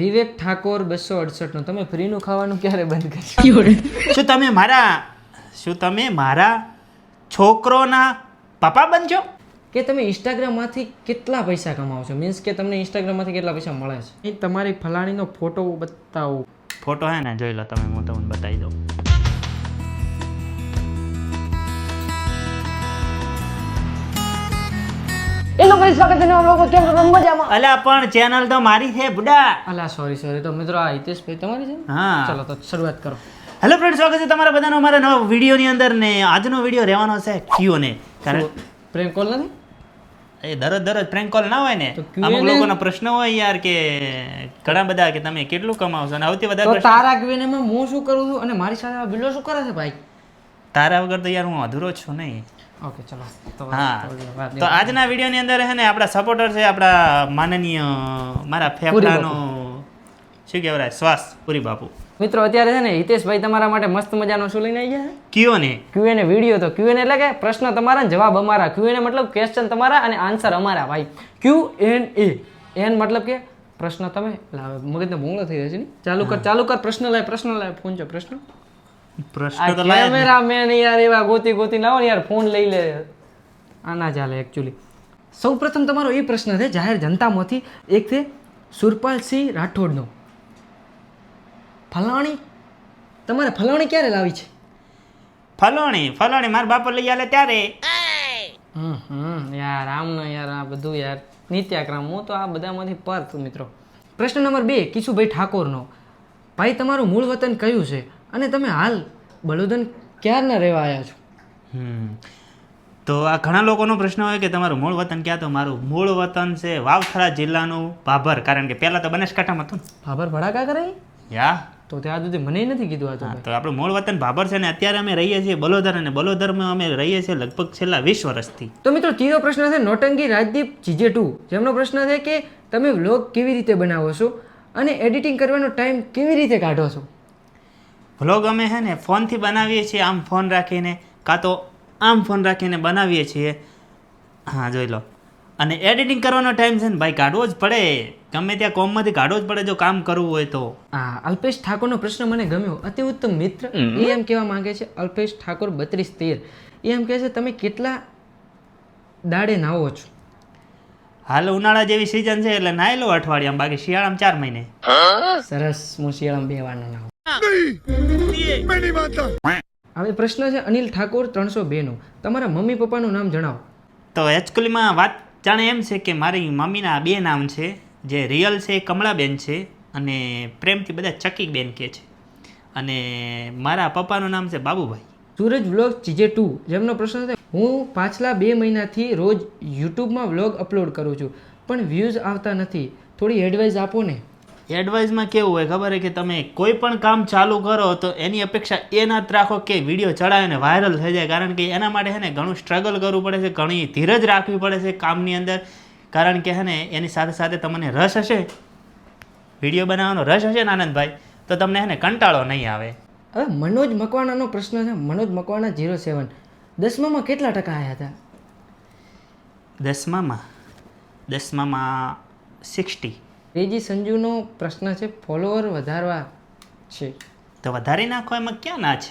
વિવેક ઠાકોર 268 નો તમે ફ્રીનું ખાવાનું ક્યારે બંધ કરશો? શું તમે મારા છોકરોના પપ્પા બનશો? કે તમે ઇન્સ્ટાગ્રામમાંથી કેટલા પૈસા કમાવો છો? મીન્સ કે તમને ઇન્સ્ટાગ્રામમાંથી કેટલા પૈસા મળે છે? એ તમારી ફલાણીનો ફોટો બતાવો. ફોટો હે ને જોઈ લો તમે, હું તમને બતાવી દઉં. અલા પણ ચેનલ તો મારી છે બુડા. અલા સોરી તો મિત્રો આ હિતેશભાઈ તમારી છે ને? હા. ચલો તો શરૂઆત કરો. હેલો ફ્રેન્ડ, સ્વાગત છે તમારા બધાનો અમારા નવા વિડીયોની અંદર. ને આજનો વિડીયો રહેવાનો છે Q&A. કારણ પ્રેન્ક કોલ નથી? એ દરરોજ પ્રેન્ક કોલ ના હોય ને, તો Q&A અમુક લોકોના પ્રશ્ન હોય યાર કે ઘણા બધા કે તમે કેટલું કમાવશો, અને સૌથી વધારે તો પ્રશ્ન તારા Q&A માં હું શું કરું છું અને મારી સાથે આ બિલ્લો શું કરે છે ભાઈ? તારા વગર તો યાર હું અધૂરો જ છું નહીં. ઓકે ચલો તો હા, વાત તો આજના વિડીયોની અંદર છે ને આપણા સપોર્ટર છે, આપણા માનનીય મારા ફેફડાનો શું કહેવાય શ્વાસ પુરી બાપુ. મિત્રો અત્યારે છે ને હિતેશભાઈ તમારા માટે મસ્ત મજાનો શું લઈને આવી ગયા Q&A. છે? Q&A video. તો Q&A એટલે કે પ્રશ્ન તમારા ને જવાબ અમારા. Q&A મતલબ ક્વેશ્ચન તમારા અને આન્સર અમારા ભાઈ. Q&A એન મતલબ કે પ્રશ્ન તમે મગજને ભૂંગળો થઈ જશે ને. ચાલુ કર પ્રશ્ન લાય ફોન છે પ્રશ્ન. પ્રશ્ન તો લાયા જ ને. કેમેરામેન યાર એવા ગોતી લાવો ને યાર, ફોન લઈ લે. આ ના ચાલે એકચ્યુઅલી. સૌ પ્રથમ તમારો એ પ્રશ્ન છે જાહેર જનતામાંથી, એક છે સુરપાલસિંહ રાઠોડનો. ફલાણી તમારે ફલાણી ક્યારે લાવી છે? ફલોણી મારા બાપા લઈ આલે ત્યારે. યાર આમને યાર આ બધું યાર નિત્યાક્રમ. હું તો આ બધામાંથી પર છું મિત્રો. પ્રશ્ન નંબર 2 કિશુભાઈ ઠાકોરનો. ભાઈ તમારું મૂળ વતન કયું છે અને તમે હાલ બલોદન ક્યારના રહેવા આવ્યા છો? તો આ ઘણા લોકોનો પ્રશ્ન હોય કે તમારું મૂળ વતન ક્યાં? તો મારું મૂળ વતન છે વાવથરા જિલ્લાનું ભાભર. કારણ કે પહેલા તો બનાસકાંઠામાં હતું ને. ભાભર ભડાકા કરે યા તો ત્યાં સુધી મને નથી કીધું આ તો હા, તો આપણું મૂળ વતન ભાભર છે ને અત્યારે અમે રહીએ છીએ બલોદર, અને બલોદરમાં અમે રહીએ છીએ લગભગ છેલ્લા 20 વર્ષથી. તો મિત્રો ત્રીજો પ્રશ્ન છે નોટંકી રાજદીપ GJ2, જેમનો પ્રશ્ન છે કે તમે વ્લોગ કેવી રીતે બનાવો છો અને એડિટિંગ કરવાનો ટાઈમ કેવી રીતે કાઢો છો? વ્લોગ અમે છે ને ફોનથી બનાવીએ છીએ, આમ ફોન રાખીને, કાં તો આમ ફોન રાખીને બનાવીએ છીએ. હા જોઈ લો. અને એડિટિંગ કરવાનો ટાઈમ છે ને ભાઈ કાઢવો જ પડે, ગમે ત્યાં કોમમાંથી કાઢવો જ પડે જો કામ કરવું હોય તો. હા, અલ્પેશ ઠાકોરનો પ્રશ્ન મને ગમ્યો. અતિ ઉત્તમ મિત્ર એ એમ કહેવા માંગે છે, અલ્પેશ ઠાકોર 3213 એ એમ કહે છે તમે કેટલા દાડે નાવો છો? હાલ ઉનાળા જેવી સિઝન છે એટલે નાઈ લો અઠવાડિયામાં, બાકી શિયાળામાં 4 મહિને. સરસ, હું શિયાળામાં 2 વાર નાવ. હવે પ્રશ્ન છે અનિલ ઠાકોર 302 નો. તમારા મમ્મી પપ્પાનું નામ જણાવો. તો એકચ્યુઅલીમાં વાત જાણે એમ છે કે મારી મમ્મીના 2 નામ છે, જે રિયલ છે કમળાબેન છે, અને પ્રેમથી બધા ચકીબેન કહે છે. અને મારા પપ્પાનું નામ છે બાબુભાઈ. સૂરજ વ્લોગ GJ2, જેમનો પ્રશ્ન છે હું પાછલા 2 મહિનાથી રોજ યુટ્યુબમાં વ્લોગ અપલોડ કરું છું પણ વ્યૂઝ આવતા નથી, થોડી એડવાઇસ આપો ને. એડવાઇસમાં કેવું હોય ખબર છે કે તમે કોઈ પણ કામ ચાલુ કરો તો એની અપેક્ષા એ ના જ રાખો કે વિડીયો ચડાવીને વાયરલ થઈ જાય. કારણ કે એના માટે છે ને ઘણું સ્ટ્રગલ કરવું પડે છે, ઘણી ધીરજ રાખવી પડે છે કામની અંદર. કારણ કે છે ને એની સાથે સાથે તમને રસ હશે, વિડીયો બનાવવાનો રસ હશે ને આનંદભાઈ, તો તમને છે ને કંટાળો નહીં આવે. હવે મનોજ મકવાણાનો પ્રશ્ન છે, મનોજ મકવાણા 07, 10મામાં કેટલા ટકા આવ્યા હતા? 10મામાં 60. રેજી સંજુનો પ્રશ્ન છે ફોલોવર વધારવા છે તો વધારી નાખો, એમાં ક્યાં ના છે?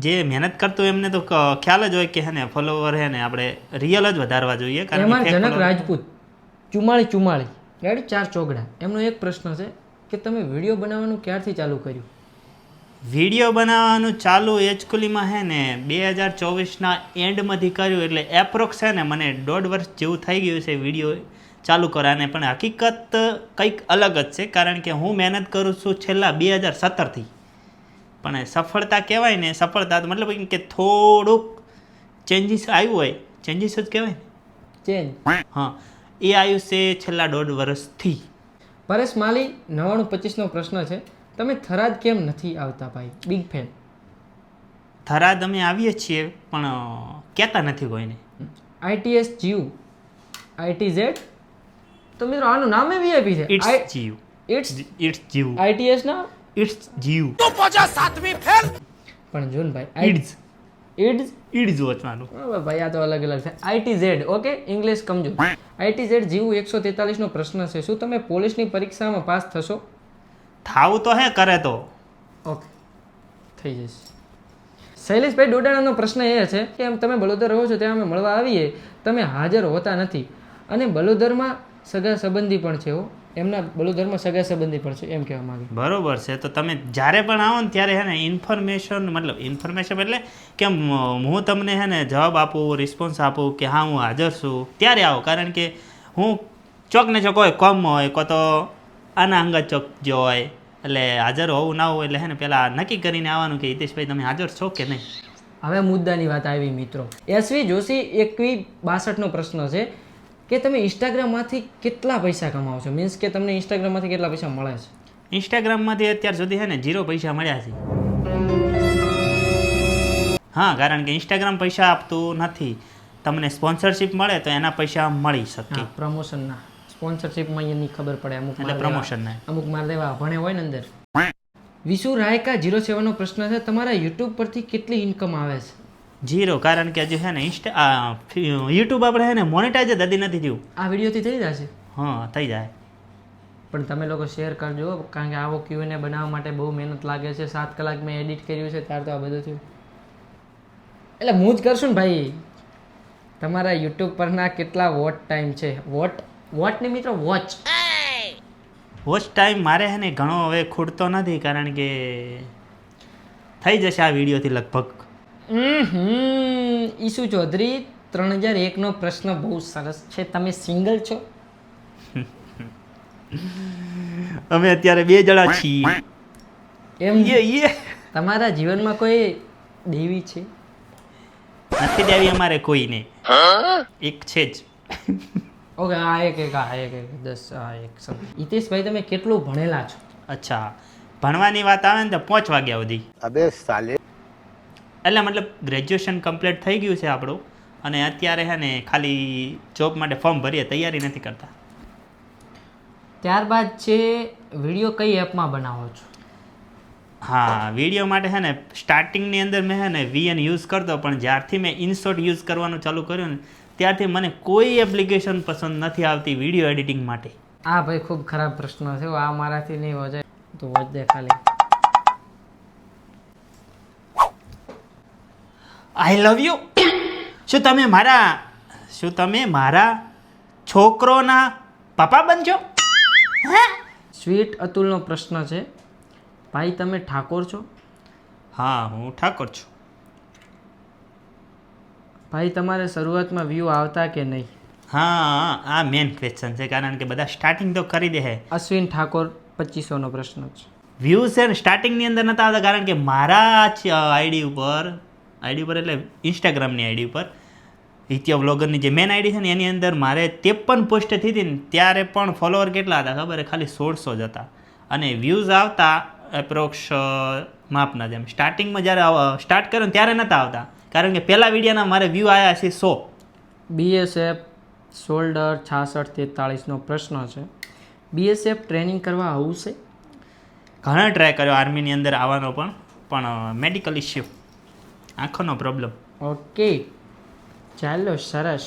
જે મહેનત કરતો એમને તો ખ્યાલ જ હોય કે હે ને ફોલોવર હે ને આપણે રિયલ જ વધારવા જોઈએ. એમાં જનક રાજપૂત 44 ગાડી 4 ચોગડા, એમનો એક પ્રશ્ન છે કે તમે વિડીયો બનાવવાનું ક્યારથી ચાલુ કર્યું? વિડીયો બનાવવાનું ચાલુ એકચ્યુઅલીમાં હે ને 2024ના એન્ડમાંથી કર્યું, એટલે એપ્રોક્સ છે ને મને 1.5 વર્ષ જેવું થઈ ગયું છે વિડીયો ચાલુ કરવાને. પણ હકીકત કંઈક અલગ જ છે, કારણ કે હું મહેનત કરું છું છેલ્લા 2017થી. પણ સફળતા કહેવાય ને, સફળતા તો મતલબ કે થોડુંક ચેન્જીસ આવ્યું હોય, ચેન્જીસ જ કહેવાય ને, ચેન્જ. હા, એ આવ્યું છે છેલ્લા 1.5 વર્ષથી. પરેશ માલી 9925 નો પ્રશ્ન છે તમે થરાદ કેમ નથી આવતા ભાઈ? Big fan. થરાદ અમે આવીએ છીએ પણ કહેતા નથી કોઈને. ITS જીવ ITZ, તો મિત્રો આનું નામ એ VIP છે. It's Jeev. It's Jeev. ITS ના ઇટ્સ જીવ. તું પહોંચા 7મી ફેલ. પણ જોન ભાઈ ઇટ્સ વાંચવાનું. ભાઈ આ તો અલગ છે. ITZ ઓકે, ઇંગ્લિશ કમજો. ITZ જીવ 143 નો પ્રશ્ન છે શું તમે પોલીસની પરીક્ષામાં પાસ થશો? થાવું તો હે કરે તો. ઓકે થઈ જશે. શૈલેષભાઈ ડોડાણાનો પ્રશ્ન એ છે કે એમ તમે બલોદર રહો છો ત્યાં અમે મળવા આવીએ, તમે હાજર હોતા નથી અને બલોદરમાં સગા સંબંધી પણ છે એમના બલોદરમાં સગા સંબંધી પણ છે એમ કહેવા માંગે. બરોબર છે. તો તમે જ્યારે પણ આવો ને ત્યારે હે ને ઇન્ફોર્મેશન એટલે કે હું તમને હે ને જવાબ આપું, રિસ્પોન્સ આપું કે હા હું હાજર છું ત્યારે આવો. કારણ કે હું ચોક ને ચોક હોય, કોમ હોય, કો તો આના અંગત ચોક જો હોય, એટલે હાજર હોવું ના હોવું એટલે હે ને પહેલાં નક્કી કરીને આવવાનું કે હિતેશભાઈ તમે હાજર છો કે નહીં. હવે મુદ્દાની વાત આવી મિત્રો. SV જોશી 2162નો પ્રશ્ન છે કે તમે ઇન્સ્ટાગ્રામમાંથી કેટલા પૈસા કમાવો છો? મીન્સ કે તમને ઇન્સ્ટાગ્રામમાંથી કેટલા પૈસા મળે છે? ઇન્સ્ટાગ્રામમાંથી અત્યાર સુધી હે ને 0 પૈસા મળ્યા છે. હા, કારણ કે ઇન્સ્ટાગ્રામ પૈસા આપતું નથી. તમને સ્પોન્સરશિપ મળે તો એના પૈસા મળી શકે. પ્રમોશનના સ્પોન્સરશિપમાં એની ખબર પડે અમુક એટલે પ્રમોશનના અમુક માર દેવા ભણે હોય ને અંદર. વિશુ રાયકા 07નો પ્રશ્ન છે તમારા યુટ્યુબ પરથી કેટલી ઇન્કમ આવે છે? 0, કારણ કે હજુ હે ને યુટ્યુબ આપણે હે ને મોનેટાઈઝ જ હજી નથી થયું. આ વિડીયોથી થઈ જશે. હા, થઈ જાય. પણ તમે લોકો શેર કરજો, કારણ કે આવો Q&A બનાવવા માટે બહુ મહેનત લાગે છે. 7 કલાક મેં એડિટ કર્યું છે ત્યાર તો આ બધું થયું. એટલે હું જ કરશું ને ભાઈ. તમારા યુટ્યુબ પરના કેટલા વોચ ટાઈમ છે? વોટ ને મિત્રો વોચ ટાઈમ મારે હે ને ઘણો હવે ખૂટતો નથી, કારણ કે થઈ જશે આ વિડીયોથી લગભગ. ઈસુ ચૌધરી 3001નો પ્રશ્ન બહુ સરસ છે. તમે સિંગલ છો? અમે અત્યારે 2 જણા છીએ. એમ યે તમારા જીવનમાં કોઈ દેવી છે? નથી દેવી અમારે કોઈ નહીં, એક છે જ. ઓકે, એક 10 હિતેશભાઈ તમે કેટલું ભણેલા છો? અચ્છા, ભણવાની વાત આવે ને તો 5 વાગ્યા સુધી. અબે સાલે. એટલે મતલબ ગ્રેજ્યુએશન કમ્પ્લીટ થઈ ગયું છે આપણું, અને અત્યારે હે ને ખાલી જોબ માટે ફોર્મ ભરીએ, તૈયારી નથી કરતા. ત્યારબાદ છે વિડીયો કઈ એપમાં બનાવો છો? હા, વિડીયો માટે હે ને સ્ટાર્ટિંગની અંદર મેં હે ને VN યુઝ કરતો, પણ જ્યારથી મેં ઇનશોટ યુઝ કરવાનું ચાલુ કર્યું ને ત્યારથી મને કોઈ એપ્લિકેશન પસંદ નથી આવતી વિડીયો એડિટિંગ માટે. આ ભાઈ ખૂબ ખરાબ પ્રશ્ન છે. આ મારાથી નહીં વજે તો વજ દે ખાલી. આઈ લવ યુ. શું તમે મારા છોકરોના પપ્પા બનજો? સ્વીટ અતુલનો પ્રશ્ન છે ભાઈ તમે ઠાકોર છો? હા, હું ઠાકોર છું. ભાઈ તમારે શરૂઆતમાં વ્યૂ આવતા કે નહીં? હા, આ મેન ક્વેશ્ચન છે, કારણ કે બધા સ્ટાર્ટિંગ તો કરી દે. અશ્વિન ઠાકોર 2500નો પ્રશ્ન છે. વ્યૂઝ છે ને સ્ટાર્ટિંગની અંદર નતા આવતા, કારણ કે મારા આઈડી ઉપર એટલે ઇન્સ્ટાગ્રામની આઈડી ઉપર હિત્યા વ્લોગરની જે મેન આઈડી છે ને એની અંદર મારે 53 પોસ્ટ થઈ હતી ને ત્યારે પણ ફોલોવર કેટલા હતા ખબર? ખાલી 1600 જ હતા. અને વ્યૂઝ આવતા એપ્રોક્સ માપના જેમ. સ્ટાર્ટિંગમાં જ્યારે સ્ટાર્ટ કર્યો ને ત્યારે નહોતા આવતા, કારણ કે પહેલા વિડીયોના મારે વ્યૂ આવ્યા છે 100. BSF શોલ્ડર 6643નો પ્રશ્ન છે BSF ટ્રેનિંગ કરવા આવશે? ઘણા ટ્રાય કર્યો આર્મીની અંદર આવવાનો, પણ મેડિકલ ઇસ્યુ, આંખોનો પ્રોબ્લેમ. ઓકે ચાલો સરસ.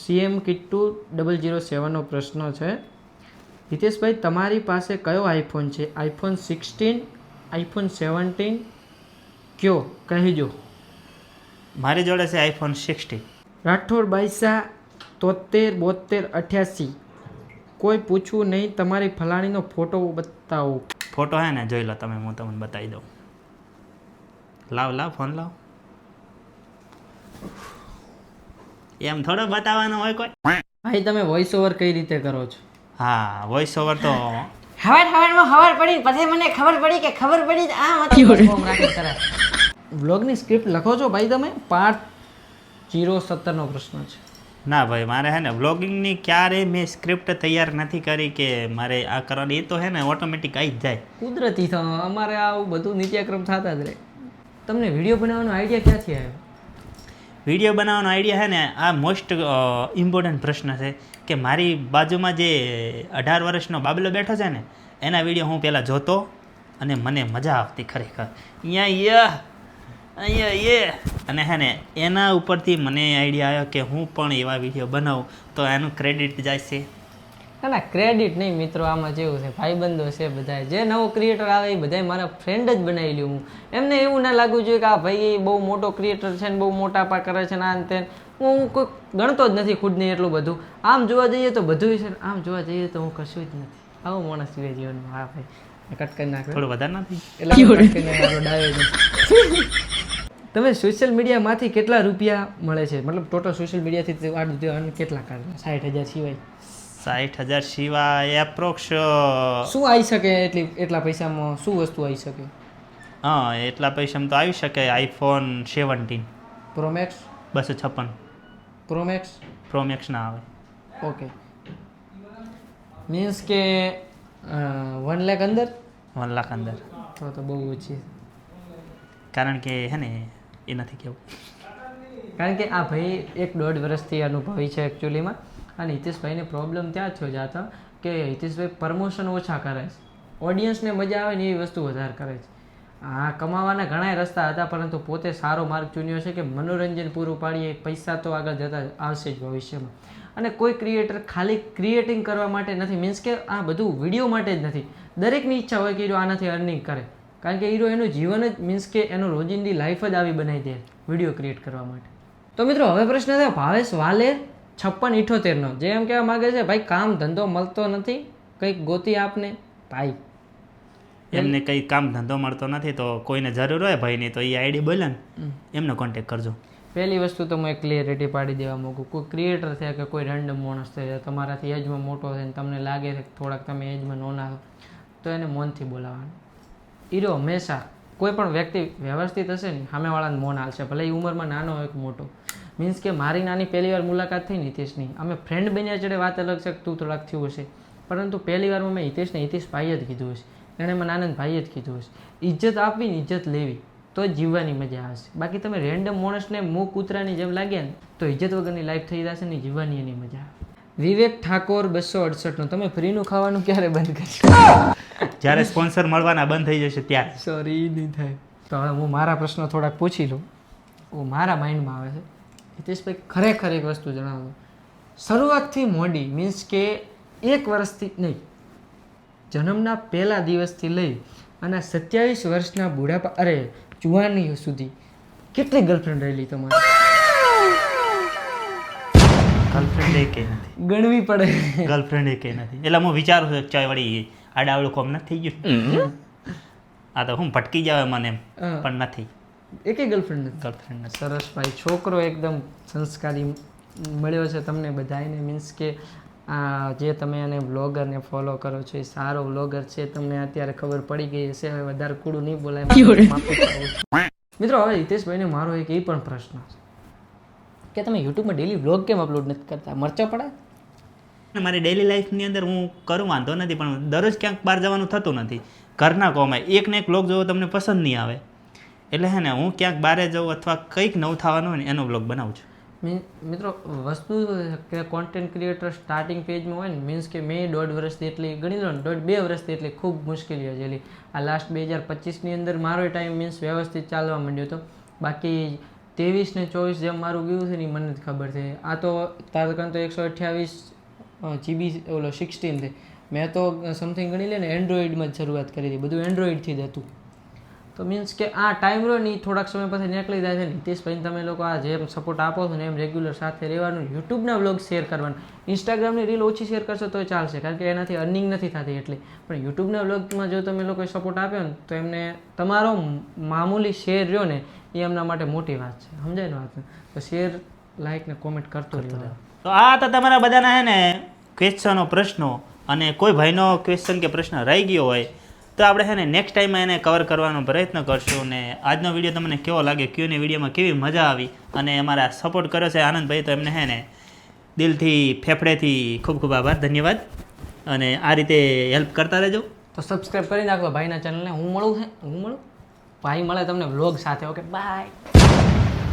CM કિટ્ટુ 007નો પ્રશ્ન છે હિતેશભાઈ તમારી પાસે કયો આઈફોન છે? iPhone 16, iPhone 17 કયો કહેજો. મારી જોડે છે iPhone 16. રાઠોડ બાઈસા 73 72 88 કોઈ પૂછવું નહીં તમારી ફલાણીનો ફોટો બતાવો. ફોટો હે ને જોઈ લો તમે, હું તમને બતાવી દઉં. લાવ ફોન લાવ. એમ થોડો બતાવવાનો હોય કોઈ? ભાઈ તમે વોઇસ ઓવર કઈ રીતે કરો છો? હા, વોઇસ ઓવર તો હવારમાં ખબર પડી, પછી મને ખબર પડી કે ખબર પડી આ મત ફોર્મ રાખી કરાય. વ્લોગની સ્ક્રિપ્ટ લખો છો ભાઈ તમે? પાર્ટ 017નો પ્રશ્ન છે. ના ભાઈ, મારે હે ને વ્લોગિંગની ક્યારેય મેં સ્ક્રિપ્ટ તૈયાર નથી કરી કે મારે આ કરવાની. એ તો હે ને ઓટોમેટિક આવી જ જાય કુદરતી. અમારે આવું બધું નિત્યક્રમ થતા જ રહે. તમને વિડીયો બનાવવાનો આઈડિયા ક્યાંથી આવ્યો? વિડીયો બનાવવાનો આઈડિયા હે ને આ મોસ્ટ ઇમ્પોર્ટન્ટ પ્રશ્ન છે કે મારી બાજુમાં જે 18 વર્ષનો બાબલો બેઠો છે ને એના વિડીયો હું પહેલાં જોતો અને મને મજા આવતી ખરેખર. અહીંયા અને હે ને એના ઉપરથી મને આઈડિયા આવ્યો કે હું પણ એવા વિડીયો બનાવું તો એનું ક્રેડિટ જાય છે. ના ક્રેડિટ નહીં મિત્રો, આમાં જેવું છે ભાઈબંધો છે બધા, જે નવો ક્રિએટર આવે એ બધા મારા ફ્રેન્ડ જ બનાવી લ્યું હું. એમને એવું ના લાગવું જોઈએ કે આ ભાઈ બહુ મોટો ક્રિએટર છે ને બહુ મોટા પા કરે છે ને આ ને તે. હું કોઈ ગણતો જ નથી ખુદને એટલું બધું. આમ જોવા જઈએ તો બધું છે, આમ જોવા જઈએ તો હું કશું જ નથી. આવો માણસ જોઈએ જીવનમાં. હા ભાઈ કટ કરી નાખ્યો થોડું વધારે નથી. એટલે હું કટ કરી નાખ્યો, ડાયો નથી. તમે સોશિયલ મીડિયામાંથી કેટલા રૂપિયા મળે છે, મતલબ ટોટલ સોશિયલ મીડિયાથી આટલું કેટલા કાઢે? 60,000 સિવાય 60,000 સિવાય એપ્રોક્સ શું આવી શકે? એટલા પૈસામાં શું વસ્તુ આવી શકે? હા એટલા પૈસામાં તો આવી શકે iPhone 17 pro max 256 pro max ના આવે. ઓકે, મીન્સ કે 1 લાખ અંદર? 1 લાખ અંદર તો બહુ ઓછી. કારણ કે હે ને એ નથી કેવું, કારણ કે આ ભાઈ 1-1.5 વર્ષથી અનુભવી છે એકચ્યુઅલીમાં. અને હિતેશભાઈને પ્રોબ્લેમ ત્યાં જ થયો જાતા કે હિતેશભાઈ પ્રમોશન ઓછા કરે છે, ઓડિયન્સને મજા આવે ને એવી વસ્તુ વધારે કરે છે. હા કમાવાના ઘણા રસ્તા હતા, પરંતુ પોતે સારો માર્ગ ચૂન્યો છે કે મનોરંજન પૂરું પાડીએ, પૈસા તો આગળ જતા આવશે જ ભવિષ્યમાં. અને કોઈ ક્રિએટર ખાલી ક્રિએટિંગ કરવા માટે નથી, મીન્સ કે આ બધું વિડીયો માટે જ નથી. દરેકની ઈચ્છા હોય કે હીરો આનાથી અર્નિંગ કરે, કારણ કે હીરો એનું જીવન જ મીન્સ કે એનું રોજિંદી લાઈફ જ આવી બનાવી દે વિડીયો ક્રિએટ કરવા માટે. તો મિત્રો હવે પ્રશ્ન છે ભાવેશ વાલેર 5678નો, જે એમ કહેવા માગે છે ભાઈ કામ ધંધો મળતો નથી, કંઈક ગોતી આપને ભાઈ. એમને કંઈ કામ ધંધો મળતો નથી તો કોઈને જરૂર હોય ભાઈની તો એ આઈડી બોલે ને એમનો કોન્ટેક્ટ કરજો. પહેલી વસ્તુ તો હું એક ક્લિયરિટી પાડી દેવા માગું, કોઈ ક્રિએટર છે કે કોઈ રેન્ડમ માણસ છે તમારાથી એજમાં મોટો છે ને તમને લાગે છે કે થોડાક તમે એજમાં નોના છો, તો એને મૌનથી બોલાવવાનું. હીરો હંમેશા કોઈ પણ વ્યક્તિ વ્યવસ્થિત હશે ને સામેવાળાને મૌન હાલશે, ભલે એ ઉંમરમાં નાનો હોય કે મોટો. મીન્સ કે મારી નાની પહેલી વાર મુલાકાત થઈ ને હિતેશની, અમે ફ્રેન્ડ બન્યા ચડે વાત અલગ છે કે તું થોડાક થયું હશે, પરંતુ પહેલી વારમાં મેં હિતેશને હિતેશભાઈ જ કીધું હશે, એણે મને આનંદભાઈ જ કીધું હશે. ઇજ્જત આપવી ને ઇજ્જત લેવી તો જ જીવવાની મજા આવશે. બાકી તમે રેન્ડમ માણસને મું કૂતરાની જેમ લાગ્યા ને તો ઇજ્જત વગરની લાઈફ થઈ જશે ને જીવવાની એની મજા આવે. વિવેક ઠાકોર 268નો, તમે ફ્રીનું ખાવાનું ક્યારે બંધ કરશો? જ્યારે સ્પોન્સર મળવાના બંધ થઈ જશે ત્યારે. સોરી નહીં થાય. તો હવે હું મારા પ્રશ્નો થોડાક પૂછી લઉં. મારા માઇન્ડમાં આવે છે હિતેશભાઈ, ખરેખર એક વસ્તુ જણાવો, શરૂઆતથી મોડી મીન્સ કે 1 વર્ષથી નહીં, જન્મના પહેલા દિવસથી લઈ અને 27 વર્ષના બુઢાપા અરે જુવાની સુધી કેટલી ગર્લફ્રેન્ડ રહેલી તમારી? ગર્લફ્રેન્ડ એ કંઈ નથી, ગણવી પડે. ગર્લફ્રેન્ડ એ કંઈ નથી. એટલે હું વિચારું છું ચાય વળી આડાવડું કોમ નથી થઈ ગયું, આ તો હું ભટકી જાવ મને એમ, પણ નથી. એકે ગર્લફ્રેન્ડ નથી? ગર્લફ્રેન્ડ નથી. સરસ ભાઈ, છોકરો એકદમ સંસ્કારી મળ્યો છે તમને બધાને. મીન્સ કે આ જે તમે એને વ્લોગરને ફોલો કરો છો એ સારો વ્લોગર છે, તમને અત્યારે ખબર પડી ગઈ હશે. હવે વધારે કૂડું નહીં બોલાય. મિત્રો હવે હિતેશભાઈને મારો એક એ પણ પ્રશ્ન છે કે તમે યુટ્યુબમાં ડેલી વ્લોગ કેમ અપલોડ નથી કરતા? મરચો પડે? મારી ડેલી લાઈફની અંદર હું કરું વાંધો નથી, પણ દરરોજ ક્યાંક બહાર જવાનું થતું નથી. ઘરના કોમાં એક ને એક વ્લોગ જોવો તમને પસંદ નહીં આવે, એટલે હે ને હું ક્યાંક બહાર જાઉં અથવા કંઈક નવું થવાનું હોય ને એનો વ્લોગ બનાવું છું. મિત્રો વસ્તુ કે કોન્ટેન્ટ ક્રિએટર સ્ટાર્ટિંગ પેજમાં હોય ને, મીન્સ કે મેં 1.5 વર્ષથી એટલી ગણી લો ને, 2 વર્ષથી એટલી ખૂબ મુશ્કેલીઓ જેલી. આ લાસ્ટ 2025ની અંદર મારો ટાઈમ મીન્સ વ્યવસ્થિત ચાલવા માંડ્યો હતો. બાકી 23 ને 24 જેમ મારું ગયું છે ને મને જ ખબર છે. આ તો તારકન તો 128 GB ઓલો 16 છે. મેં તો સમથિંગ ગણી લે ને એન્ડ્રોઈડમાં જ શરૂઆત કરી હતી, બધું એન્ડ્રોઈડથી જ હતું. તો મીન્સ કે આ ટાઈમ રહ્યો ને થોડાક સમય પછી નીકળી જાય છે. હિતેશભાઈને તમે લોકો આ જેમ સપોર્ટ આપો છો ને એમ રેગ્યુલર સાથે રહેવાનું, યુટ્યુબના વ્લોગ શેર કરવાનું. ઇન્સ્ટાગ્રામની રીલ ઓછી શેર કરશો તો ચાલશે, કારણ કે એનાથી અર્નિંગ નથી થતી એટલે. પણ યુટ્યુબના વ્લોગમાં જો તમે લોકોએ સપોર્ટ આપ્યો ને તો એમને તમારો મામૂલી શેર રહ્યો ને એ એમના માટે મોટી વાત છે. સમજાય ને વાત? તો શેર, લાઇક ને કોમેન્ટ કરતો રહ્યો. તો આ તો તમારા બધાના હે ને ક્વેશ્ચનો, પ્રશ્નો, અને કોઈ ભાઈનો ક્વેશ્ચન કે પ્રશ્ન રહી ગયો હોય તો આપણે છે ને નેક્સ્ટ ટાઈમ એને કવર કરવાનો પ્રયત્ન કરશું. ને આજનો વિડીયો તમને કેવો લાગે, ક્યુએનએ વિડીયોમાં કેવી મજા આવી અને અમારા સપોર્ટ કર્યો છે આનંદભાઈ, તો એમને છે ને દિલથી ફેફડેથી ખૂબ ખૂબ આભાર, ધન્યવાદ. અને આ રીતે હેલ્પ કરતા રહેજો. તો સબસ્ક્રાઈબ કરી નાખો ભાઈના ચેનલને. હું મળું ભાઈ મળે તમને વ્લોગ સાથે. Okay bye.